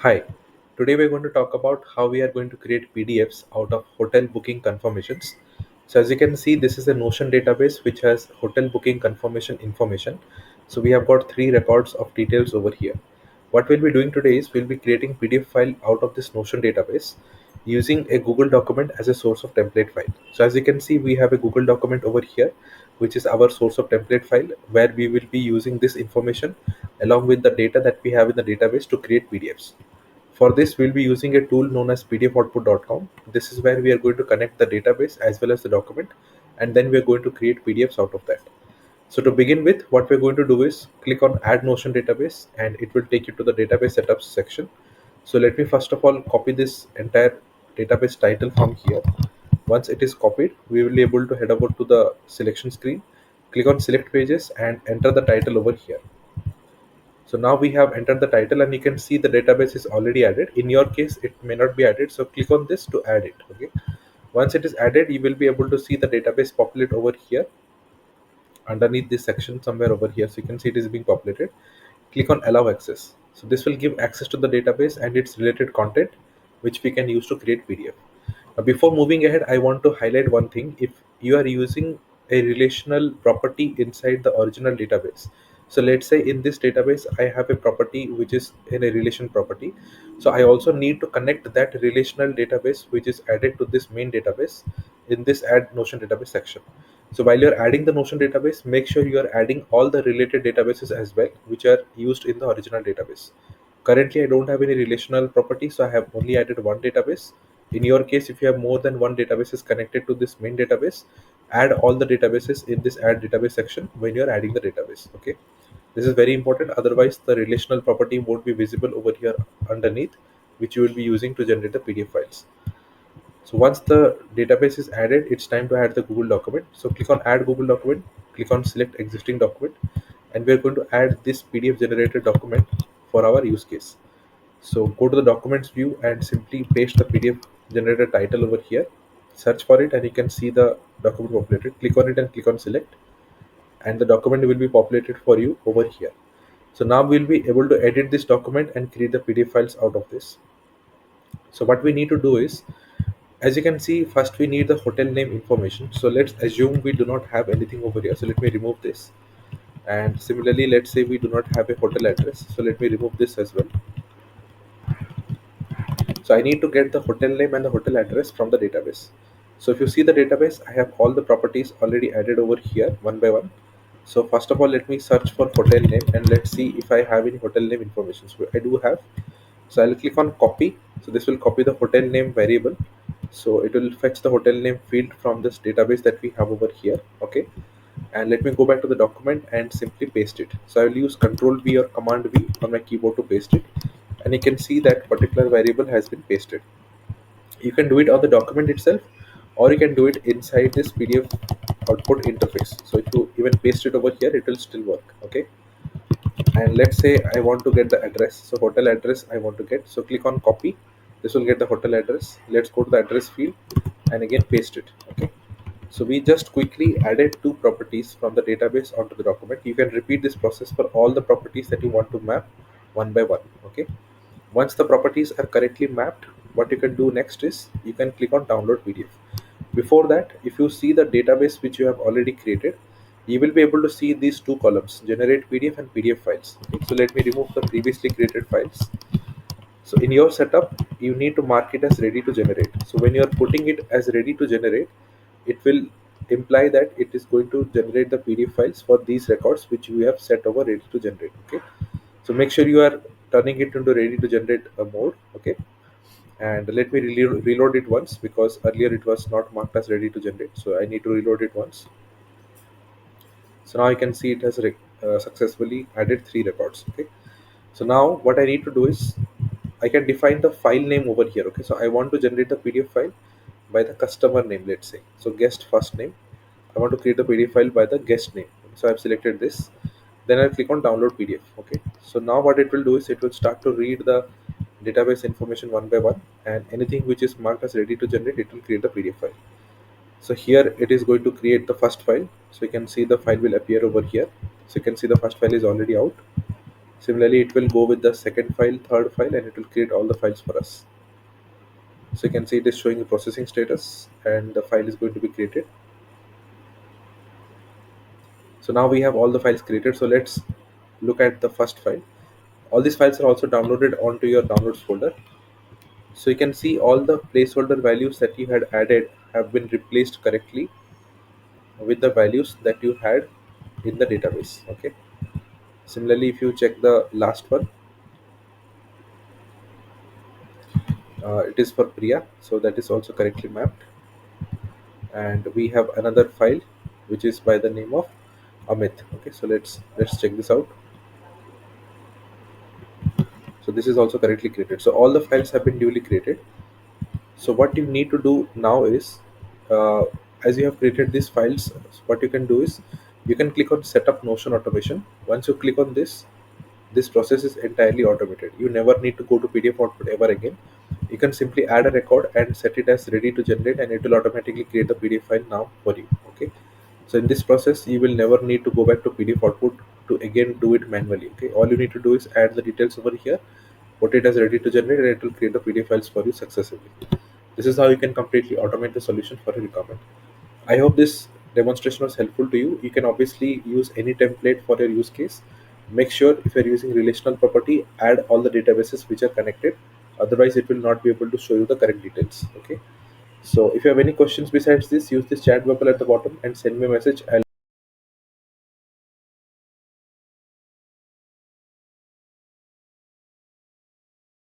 Hi, today we're going to talk about how we are going to create PDFs out of hotel booking confirmations. So as you can see, this is a Notion database which has hotel booking confirmation information. So we have got three records of details over here. What we'll be doing today is we'll be creating PDF file out of this Notion database using a Google document as a source of template file. So as you can see, we have a Google document over here, which is our source of template file where we will be using this information along with the data that we have in the database to create PDFs. For this, we'll be using a tool known as PDFOutput.com. This is where we are going to connect the database as well as the document, and then we're going to create PDFs out of that. So to begin with, what we're going to do is click on Add Notion Database, and it will take you to the database setup section. So let me first of all copy this entire database title from here. Once it is copied, we will be able to head over to the selection screen, click on Select Pages, and enter the title over here. So now we have entered the title and you can see the database is already added. In your case, it may not be added. So click on this to add it. Okay. Once it is added, you will be able to see the database populate over here underneath this section somewhere over here. So you can see it is being populated. Click on allow access. So this will give access to the database and its related content, which we can use to create PDF. Now, before moving ahead, I want to highlight one thing. If you are using a relational property inside the original database, so let's say in this database, I have a property which is in a relation property. So I also need to connect that relational database which is added to this main database in this add Notion database section. So while you're adding the Notion database, make sure you are adding all the related databases as well, which are used in the original database. Currently, I don't have any relational property, so I have only added one database. In your case, if you have more than one databases connected to this main database, add all the databases in this add database section when you're adding the database. Okay. This is very important. Otherwise, the relational property won't be visible over here underneath, which you will be using to generate the PDF files. So once the database is added, it's time to add the Google document. So click on add Google document, click on select existing document, and we're going to add this PDF generated document for our use case. So go to the documents view and simply paste the PDF generated title over here. Search for it and you can see the document populated. Click on it and click on select, and the document will be populated for you over here. So now we'll be able to edit this document and create the PDF files out of this. So what we need to do is, as you can see, first we need the hotel name information. So let's assume we do not have anything over here. So let me remove this. And similarly, let's say we do not have a hotel address. So let me remove this as well. So I need to get the hotel name and the hotel address from the database. So if you see the database, I have all the properties already added over here one by one. So first of all, let me search for hotel name and let's see if I have any hotel name information. So I do have. So I'll click on copy. So this will copy the hotel name variable. So it will fetch the hotel name field from this database that we have over here. Okay. And let me go back to the document and simply paste it. So I will use Control V or Command V on my keyboard to paste it. And you can see that particular variable has been pasted. You can do it on the document itself, or you can do it inside this PDF output interface. So if you even paste it over here, it will still work. Okay. And let's say I want to get the address. So hotel address I want to get. So click on copy. This will get the hotel address. Let's go to the address field and again paste it. Okay. So we just quickly added two properties from the database onto the document. You can repeat this process for all the properties that you want to map one by one. Okay. Once the properties are correctly mapped, what you can do next is you can click on download PDF. Before that, if you see the database which you have already created, you will be able to see these two columns, generate PDF and PDF files. Okay, so let me remove the previously created files. So in your setup, you need to mark it as ready to generate. So when you are putting it as ready to generate, it will imply that it is going to generate the PDF files for these records which we have set over ready to generate. Okay. So make sure you are turning it into ready to generate a mode. Okay. And let me reload it once because earlier it was not marked as ready to generate. So I need to reload it once. So now you can see it has successfully added three records. Okay. So now what I need to do is I can define the file name over here. Okay. So I want to generate the PDF file by the customer name, let's say. So guest first name. I want to create the PDF file by the guest name. So I've selected this. Then I'll click on download PDF. Okay. So now what it will do is it will start to read the database information one by one, and anything which is marked as ready to generate, it will create the PDF file. So here it is going to create the first file. So you can see the file will appear over here. So you can see the first file is already out. Similarly, it will go with the second file, third file, and it will create all the files for us. So you can see it is showing the processing status and the file is going to be created. So now we have all the files created. So let's look at the first file. All these files are also downloaded onto your downloads folder. So you can see all the placeholder values that you had added have been replaced correctly with the values that you had in the database. Okay. Similarly, if you check the last one, it is for Priya, so that is also correctly mapped. And we have another file which is by the name of Amit. Okay, so let's check this out. So this is also correctly created. So all the files have been duly created. So what you need to do now is, uh, as you have created these files, what you can do is you can click on setup Notion automation. Once you click on this process is entirely automated. You never need to go to PDF output ever again. You can simply add a record and set it as ready to generate, and it will automatically create the PDF file now for you. Okay. So in this process, you will never need to go back to PDF output to again do it manually. Okay. All you need to do is add the details over here, put it as ready to generate, and it will create the PDF files for you successively. This is how you can completely automate the solution for a requirement. I hope this demonstration was helpful to you. You can obviously use any template for your use case. Make sure if you're using relational property, add all the databases which are connected. Otherwise, it will not be able to show you the correct details. Okay. So if you have any questions besides this, use this chat bubble at the bottom and send me a message. I'll